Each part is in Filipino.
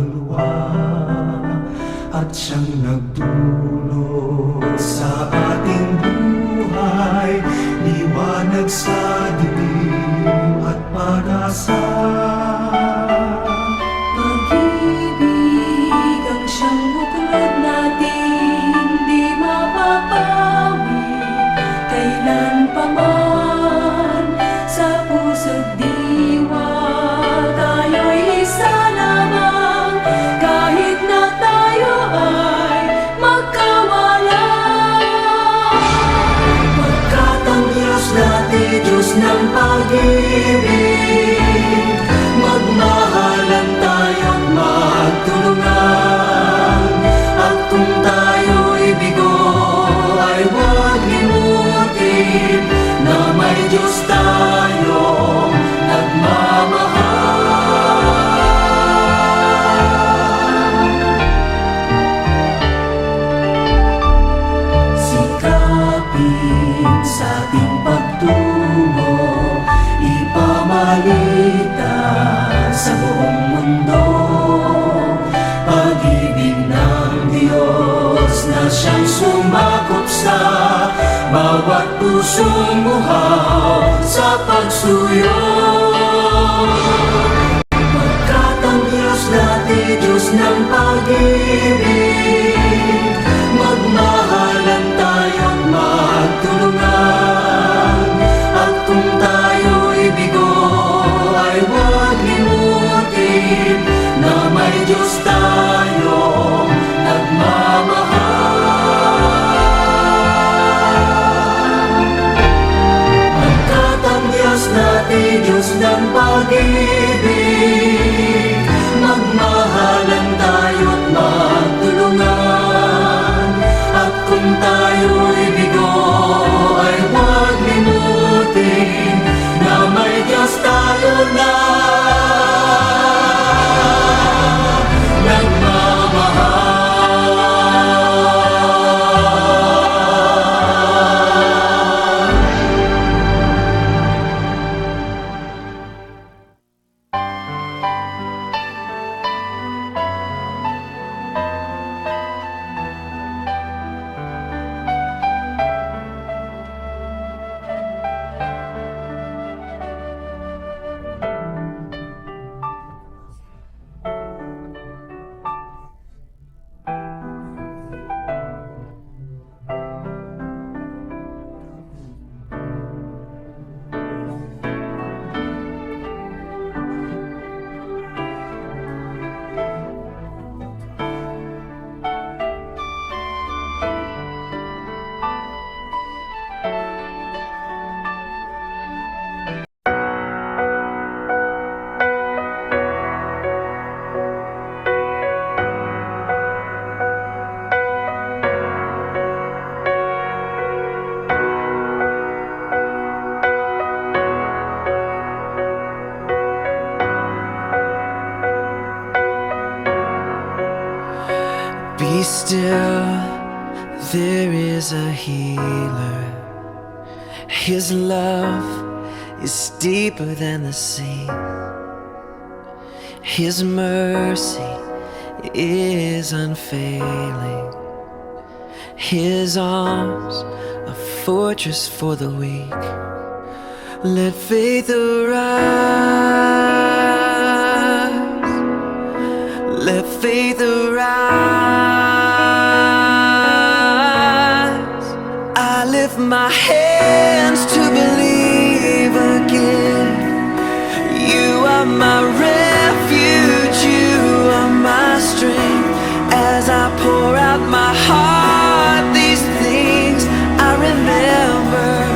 kaluluwa at siyang nagdulot sa ating buhay, liwanag sa dilim at pag-asa. Pag-ibig ang siyang buklod nating di mapapawi kailan pa man sa puso't diwa. Tayo'y isa lamang kahit na tayo ay magkawalan. Pagkat ang Diyos natin, Diyos ng pag-ibig, magmahalan tayo't magtulungan. At kung tayo'y bigo ay huwag limutin na may Diyos tayong nagmamahal. Sikapin sa ating pagtungo, ipamalita sa buong mundo, pag-ibig ng Diyos na siyang sumakop sa bawat pusong uhaw sa pagsuyo. Pagkat ang Diyos natin, Diyos ng pag-ibig, magmahalan tayo't magtulungan. At kung tayo'y bigo ay huwag limutin na may Diyos tayong nagmamahal. Pagkat ang Diyos natin, Diyos ng pag-ibig, magmahalan tayo't magtulungan. At kung tayo'y bigo ay huwag limutin na may Diyos tayo na nagmamahal. Be still, there is a healer. His love is deeper than the sea. His mercy is unfailing. His arms a fortress for the weak. Let faith arise. Let faith arise. I lift my hands to believe again. You are my refuge, you are my strength. As I pour out my heart, these things I remember.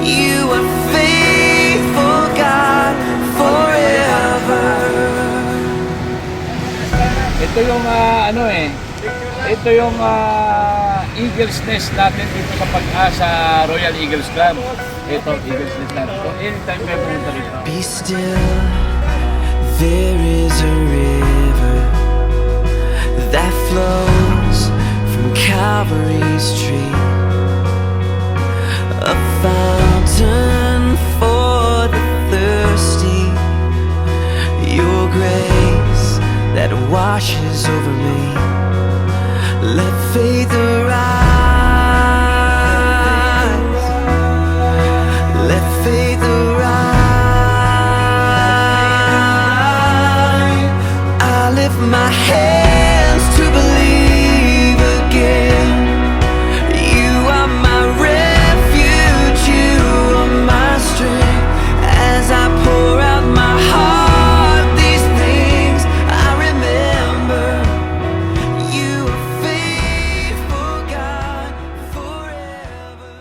You are faithful, God, forever. Ito yung ito yung Eagle's Nest natin dito sa Pag-asa Royal Eagles Club. Ito, Eagle's Nest natin. So, anytime kayo pumunta rito. Be still, there is a river that flows from Calvary's tree, a fountain for the thirsty. Your grace that washes over me. Let faith arise. Let faith arise. I lift my hands to believe again. You are my refuge, you are my strength. As I pour out my heart, these things I remember. You are faithful, God, forever.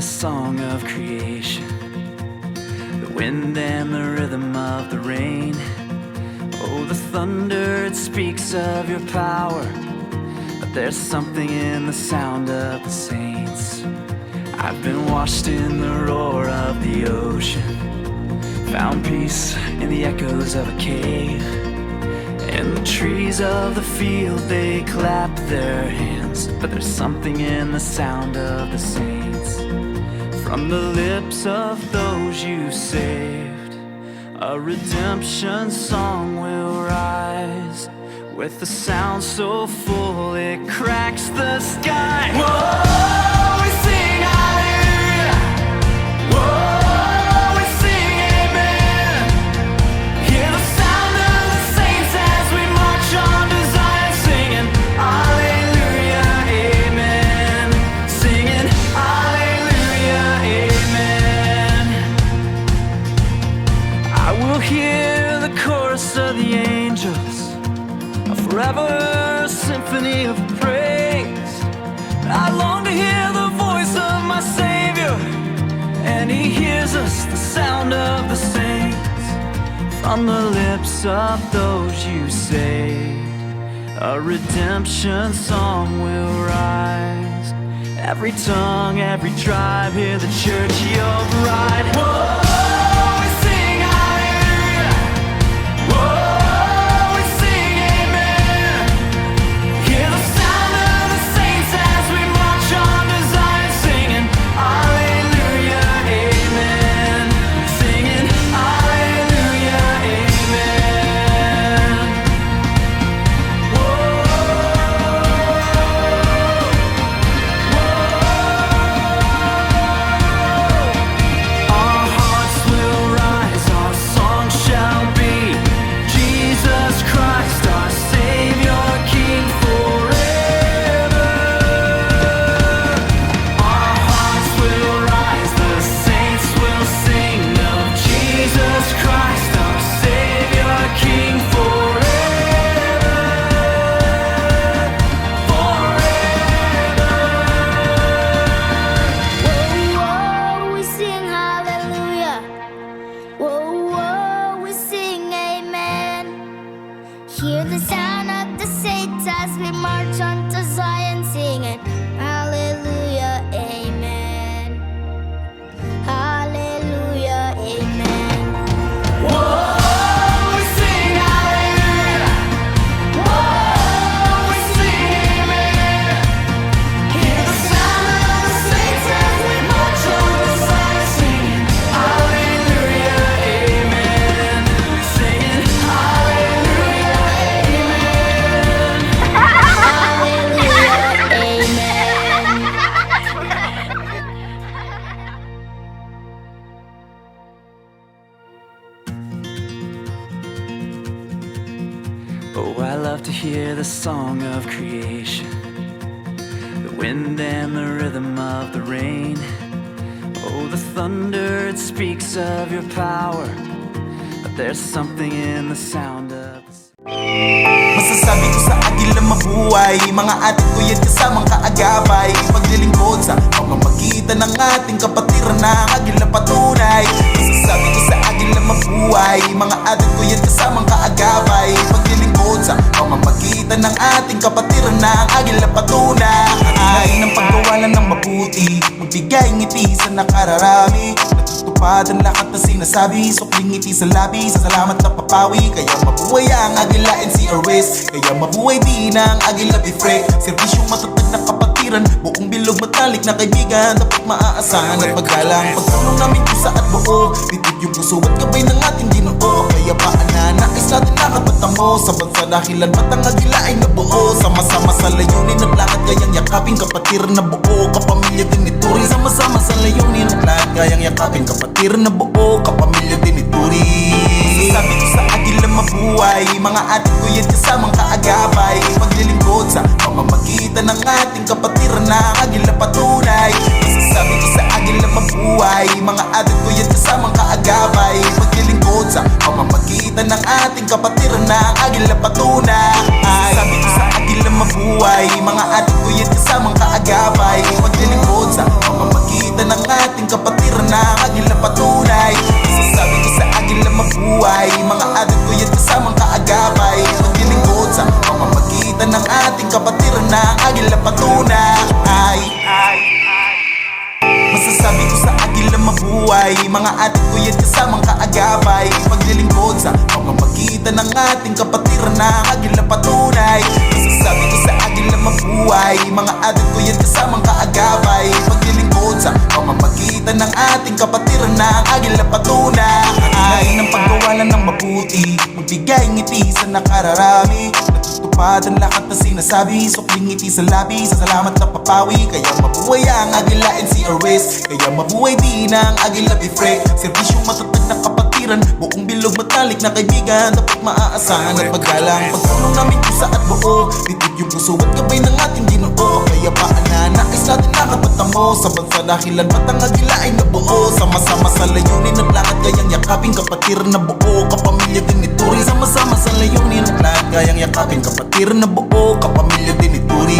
the song of creation, the wind and the rhythm of the rain. Oh, the thunder, it speaks of your power, but there's something in the sound of the saints. I've been washed in the roar of the ocean, found peace in the echoes of a cave. And the trees of the field, they clap their hands, but there's something in the sound of the saints. From the lips of those you saved, a redemption song will rise, with a sound so full it cracks the sky. Whoa, we sing hallelujah. Whoa, we sing amen. Hear the sound of the saints as we march on to Zion, singing hallelujah, amen. Singing hallelujah, amen. I will hear the chorus of the angels, a forever symphony of praise. I long to hear the voice of my Savior, and He hears us, the sound of the saints. From the lips of those you saved, a redemption song will rise. Every tongue, every tribe, hear the church, your bride. Whoa, we sing hallelujah. Whoa, we sing amen. Hear the sound of the saints as we march on to Zion, singing hallelujah, amen. Singing hallelujah, amen. Our hearts will rise, our song shall be Jesus Christ, our Savior, King forever. Our hearts will rise, the saints will sing of Jesus Christ, our Savior, King forever. Forever. Whoa, we sing hallelujah. Whoa, we sing amen. Hear the sound of the saints as we march on to Zion, singing hallelujah, amen. Hallelujah, amen. Whoa, we sing hallelujah. Whoa, we sing amen. Hear the sound of the saints as we march on to Zion, singing hallelujah, amen. Singing hallelujah, amen. Hallelujah, amen. Oh, I love to hear the song of creation, the wind and the rhythm of the rain. Oh, the thunder, it speaks of your power, but there's something in the sound of Masasabi ko sa agila mabuhay, mga atit ko yan kasamang kaagapay, paglilingkod sa pamamagitan ng ating kapatiran na agila patunay. Masasabi ko sa agila mabuhay, mga atit ko yan kasamang kaagapay, paglilingkod sa pamamagitan ng ating kapatiran na agila patunay. Ay ng paggawalan ng mabuti, magbigay ngiti sa nakararami, natutupad ang lahat na sinasabi, sukling ngiti sa labi, sa salamat na papawi. Kaya mabuhay ang Agila NCRS, kaya mabuhay din ang Agila Bifrek. Serbisyong matatag na kapatiran, buong bilog matalik na kaibigan, dapat maaasahan at magalang. Pagtulong namin kusa at buo, titib yung puso at gabay ng ating Ginoo. Kaya paan na nais natin nakapatamo sa bansa dahilan ba't ang Agila ay nabuo. Sama-sama sa layunin at lahat kayang yakapin, kapatiran na buo, kapamilya din ituri. Sama-sama sa layunin at lahat kayang yakapin, kapatiran na buo, kapamilya din ituri. Masasabi ko sa Agila mabuhay, mga atit ko yan kasamang kaagapay, paglilingkod sa pamamagitan ng ating kapatiran na Agila patunay. Masasabi ko sa Agila mabuhay, mga atit ko yan kasamang kaagapay, paglilingkod sa pamamagitan ng ating kapatiran na Agila patunay. Masasabi ko sa Agila agilang mabuhay. Mga adik ko yan kasamang kaagapay, paglilingkod sa pamamagitan ng ating kapatiran na agilang patunay. Masasabi ko sa agilang mabuhay. Mga adik ko yan kasamang kaagapay, paglilingkod sa pamamagitan ng ating kapatiran na agilang patunay. Masasabi ko sa agilang mabuhay. Mga adik ko yan kasamang kaagapay, paglilingkod sa pamamagitan ng ating kapatiran na agilang patunay. Masasabi ko sa agilang mabuhay. Mga adik ko yan kasamang kaagapay, paglilingkod sa pamamagitan ng ating kapatiran na agilang patunay. Ng paggawalan ng mabuti, magbigay ngiti sa nakararami, natutupad ang lahat na sinasabi, sukling ngiti sa labi, sa salamat na papawi. Kaya mabuhay ang Agila NCRS, kaya mabuhay din ang Agila Bifre. Serbisyong matatag na kapatiran, buong bilog matalik na kaibigan, dapat maaasahan at magalang. Pagtulong namin pusa at buo, bitid yung puso at gabay ng ating Ginoo. Kaya paan na nais natin nakapatamo sa bansa dahilan ba't ang Agila ay nabuo. Sama-sama sa layunin at lakad kayang yakapin, kapatiran na buo, kapamilya din ituri. Sama-sama sa layunin at lakad kayang yakapin, kapatiran na buo, kapamilya din ituri.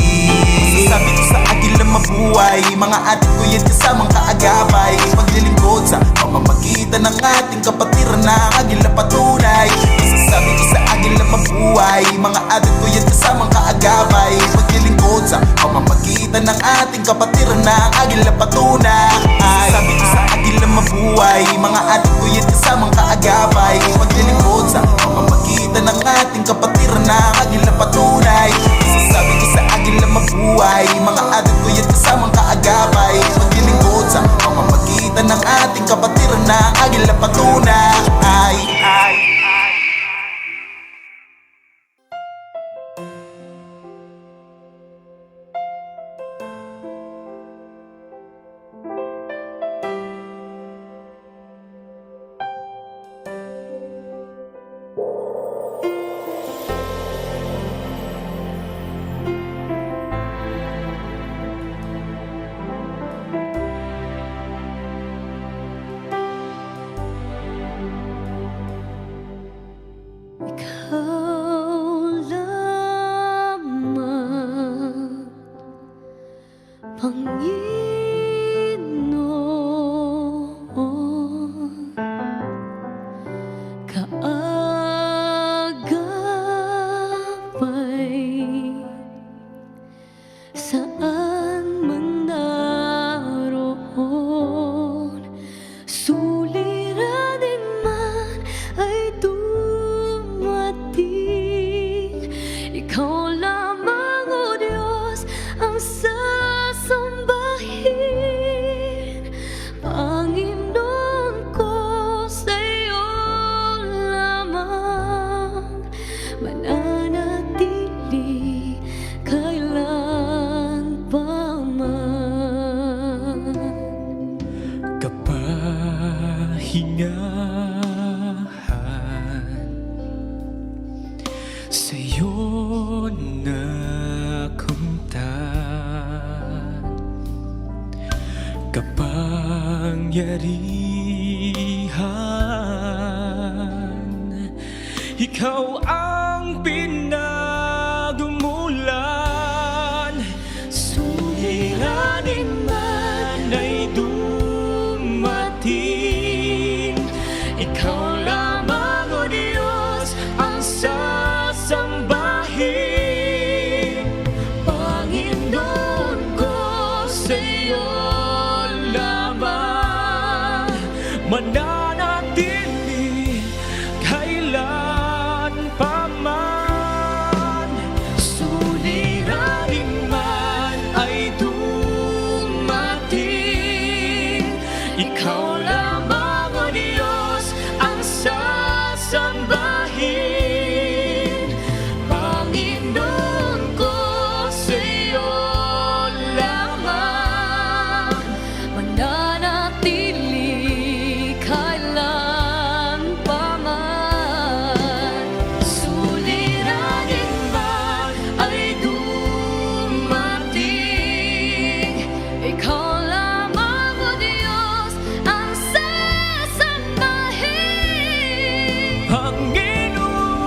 Masasabi ko sa Agila mabuhay. Mga adik ko yan kasamang kaagapay, paglilingkod sa pamamagitan ng ating kapatiran na Agila patunay. Masasabi ko sa Agila mabuhay. Mga adik ko yan kasamang kaagapay, paglilingkod sa pamamagitan ng ating kapatiran na Agila patunay. Masasabi ko sa Agila mabuhay. Mga adik ko yan kasamang kaagapay, paglilingkod sa pamamagitan ng ating kapatiran na Agila patunay. Masasabi ko sa Agila mabuhay. Mga adik ko yan kasamang kaagapay, paglilingkod sa pamamagitan ng ating kapatiran na Agila patunay. Ikaw lamang, Panginoon, kaagapay, saan man naroon, suliranin man ay dumating. Ikaw lamang, O Diyos, ang sasambahin. Panginoon ko, sa iyo lamang mananatili kailan pa man. Kapahingahan sa'yo nakuntan, kapangyarihan, ikaw ang pinagmulan. Suliranin man ay dumating, ikaw lamang, O Diyos, ang sasambahin. Panginoon ko, sa iyo lamang mananatili kailan pa man. Suliranin man ay dumating, ikaw lamang, O Diyos, ang sasambahin. Panginoon ko, sa iyo lamang mananatili kailan pa man. Suliranin man ay dumating, ikaw lamang, O Diyos, ang sasambahin. Panginoon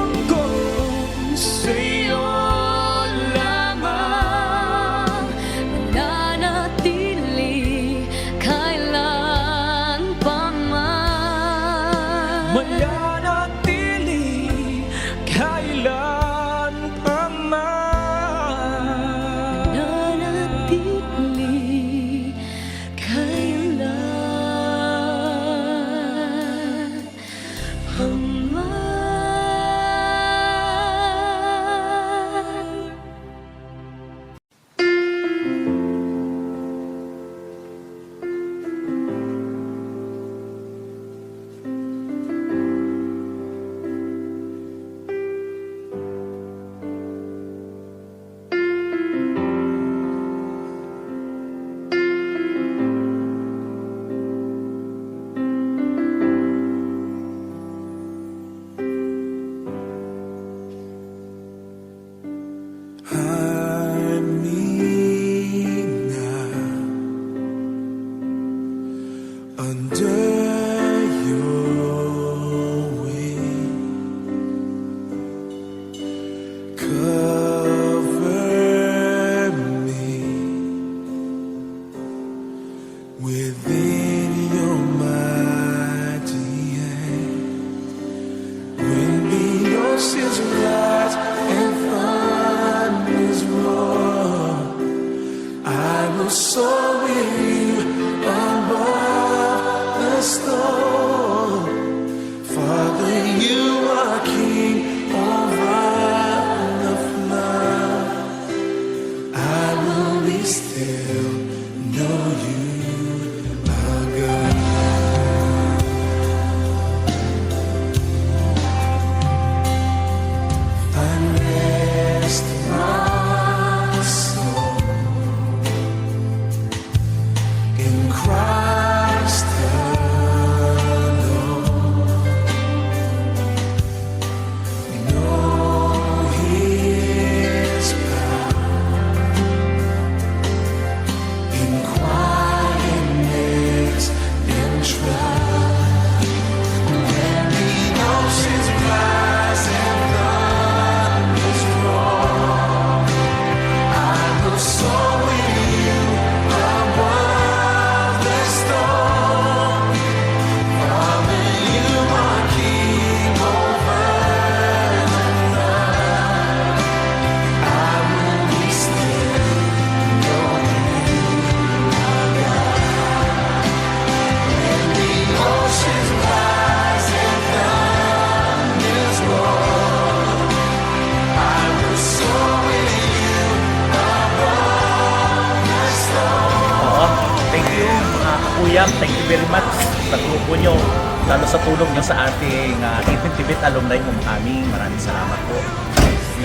you very much sa grupo nyo, lalo sa tulong nyo sa ating Itin Tibet Alumni Homecoming. Maraming salamat po.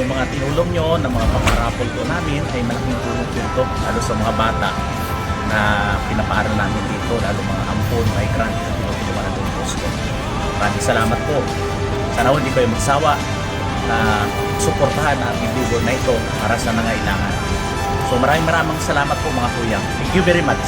Yung mga tinulong nyo ng mga pamarapol ko namin ay malaking tulong po ito, lalo sa mga bata na pinapaaral namin dito, lalo mga ampon, migrant, at mga na doon posto. Maraming salamat po. Sana hindi kayo magsawa na suportahan ang video na ito para sa nangailangan. So maraming salamat po mga kuya. Thank you very much.